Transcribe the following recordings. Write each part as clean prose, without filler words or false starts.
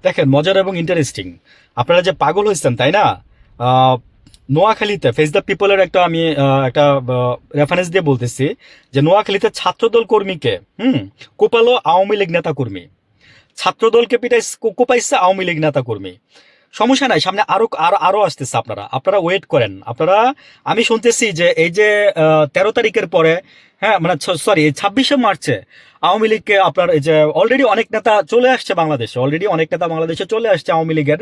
দেখেন মজার এবং ইন্টারেস্টিং, আপনারা যে পাগল হয়েছেন তাই না? আহ, নোয়াখালীতে ফেস দ্য পিপলের একটা আমি একটা রেফারেন্স দিয়ে বলতেছি যে নোয়াখালীতে ছাত্রদল কর্মীকে কোপালো আওয়ামী লীগ নেতা কর্মী, ছাত্রদলকে পিটাই কোপাইছে আওয়ামী লীগ নেতা কর্মী। সমস্যা নাই, সামনে আরো আরো আরো আসতেছে, আপনারা আপনারা ওয়েট করেন। আপনারা, আমি শুনতেছি যে এই যে 13 তারিখের পরে, হ্যাঁ মানে সরি 26শে মার্চে আওয়ামী লীগকে আপনার এই যে অলরেডি অনেক নেতা চলে আসছে বাংলাদেশে, অলরেডি অনেক নেতা বাংলাদেশে চলে আসছে আওয়ামী লীগের।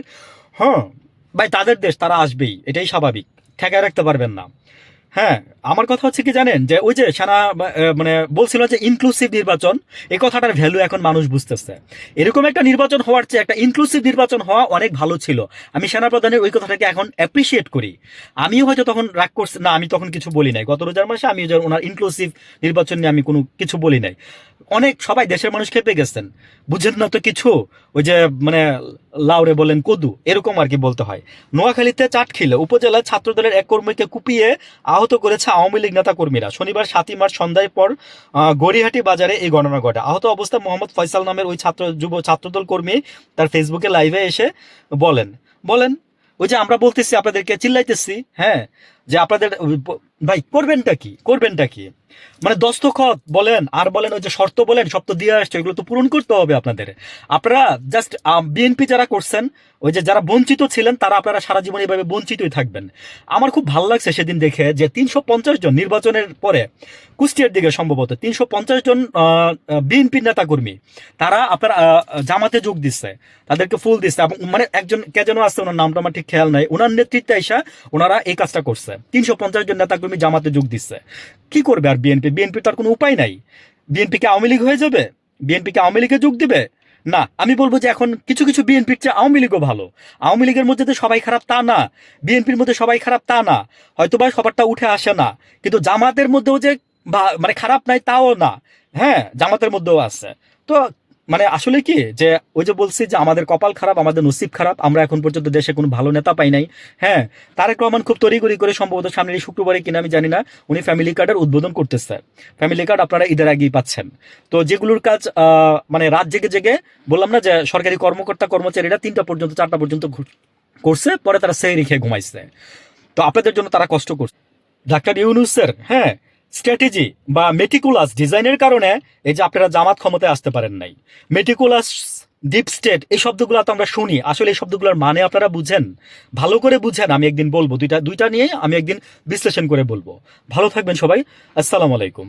হ্যাঁ ভাই, তাদের দেশ, তারা আসবেই, এটাই স্বাভাবিক, ঠেকায় রাখতে পারবেন না। হ্যাঁ, আমার কথা হচ্ছে কি জানেন, যে ওই যে সেনা মানে বলছিল যে ইনক্লুসিভ নির্বাচন, এই কথাটার ভ্যালু এখন মানুষ বুঝতেছে। এরকম একটা নির্বাচন হওয়ার চেয়ে একটা ইনক্লুসিভ নির্বাচন হওয়া অনেক ভালো ছিল। আমি সেনা প্রধানের ওই কথাটাকে এখন অ্যাপ্রিসিয়েট করি। আমিও হয়তো তখন রাগ করছি না, আমি তখন কিছু বলি নাই, গত রোজার মাসে আমি যে ওনার ইনক্লুসিভ নির্বাচন নিয়ে আমি কোনো কিছু বলি নাই। অনেক সবাই দেশের মানুষ খেপে গেছেন, বুঝেন না তো কিছু, ওই যে মানে লাউরে বলেন কদু, এরকম আর কি বলতে হয়। নোয়াখালীতে চাটখিলে উপজেলায় ছাত্রদলের এক কর্মীকে কুপিয়ে আহত করেছে আওয়ামী লীগ নেতা কর্মীরা। শনিবার 7ই মার্চ সন্ধ্যায় পর গড়িহাটি বাজারে এই ঘটনা ঘটে। আহত অবস্থায় মোহাম্মদ ফয়সাল নামের ওই যুব ছাত্রদল কর্মী তার ফেসবুকে লাইভে এসে বলেন বলেন ওই যে আমরা বলতেছি আপনাদেরকে, চিল্লাইতেছি, হ্যাঁ, যে আপনাদের ভাই করবেনটা কি, করবেনটা কি, মানে দস্তখত বলেন আর বলেন ওই যে শর্ত বলেন, সব তো দিয়ে আসছে, এগুলো তো পূরণ করতে হবে আপনাদের। আপনারা জাস্ট বিএনপি যারা করছেন, ওই যে যারা বঞ্চিত ছিলেন, তারা আপনারা সারা জীবন এইভাবে বঞ্চিতই থাকবেন। আমার খুব ভালো লাগছে সেদিন দেখে যে 350 জন নির্বাচনের পরে কুষ্টিয়ার দিকে সম্ভবত 350 জন বিএনপি নেতা কর্মী তারা আপনার জামাতে যোগ দিচ্ছে, তাদেরকে ফুল দিচ্ছে, এবং মানে একজন কে যেন আছে, ওনার নামটা আমার ঠিক খেয়াল নাই, ওনার নেতৃত্বে এসে ওনারা এই কাজটা করছে। 350 জন নেতা কর্মী জামাতে যোগ দিচ্ছে। কি করবে আর বিএনপি? বিএনপি তার কোনো উপায় নাই। বিএনপি কে আওয়ামী লীগ হয়ে যাবে? বিএনপি কে আওয়ামী লীগে যোগ দিবে? না, আমি বলবো যে এখন কিছু কিছু বিএনপির চেয়ে আওয়ামী লীগও ভালো। আওয়ামী লীগের মধ্যে তো সবাই খারাপ তা না, বিএনপির মধ্যে সবাই খারাপ তা না, হয়তো বা সবারটা উঠে আসে না, কিন্তু জামাতের মধ্যেও যে মানে খারাপ নাই তাও না, হ্যাঁ জামাতের মধ্যেও আছে। তো মানে আসলে কি, যে ওই যে বলছি যে আমাদের কপাল খারাপ, আমাদের নসিব খারাপ, আমরা এখন পর্যন্ত দেশে কোনো ভালো নেতা পাই নাই। হ্যাঁ, তারেক রহমান খুব তড়িঘড়ি করে সম্ভবত সামনের এই শুক্রবারে কিনা আমি জানি না, উনি ফ্যামিলি কার্ডের উদ্বোধন করতেছে। ফ্যামিলি কার্ড আপনারা ঈদের আগেই পাচ্ছেন। তো যেগুলোর কাজ মানে রাত জেগে জেগে, বললাম না যে সরকারি কর্মকর্তা কর্মচারীরা 3টা পর্যন্ত 4টা পর্যন্ত করছে, পরে তারা সেহরি খেয়ে ঘুমাইছে। তো আপনাদের জন্য তারা কষ্ট করছে। ডাক্তার ইউনূসের, হ্যাঁ, স্ট্র্যাটেজি বা মেটিকুলাস ডিজাইনের কারণে এই যে আপনারা জামাত ক্ষমতায় আসতে পারেন নাই। মেটিকুলাস, ডিপ স্টেট, এই শব্দগুলো তো আমরা শুনি, আসলে এই শব্দগুলোর মানে আপনারা বুঝেন? ভালো করে বুঝেন, আমি একদিন বলবো, দুইটা দুইটা নিয়ে আমি একদিন বিশ্লেষণ করে বলবো। ভালো থাকবেন সবাই, আসসালামু আলাইকুম।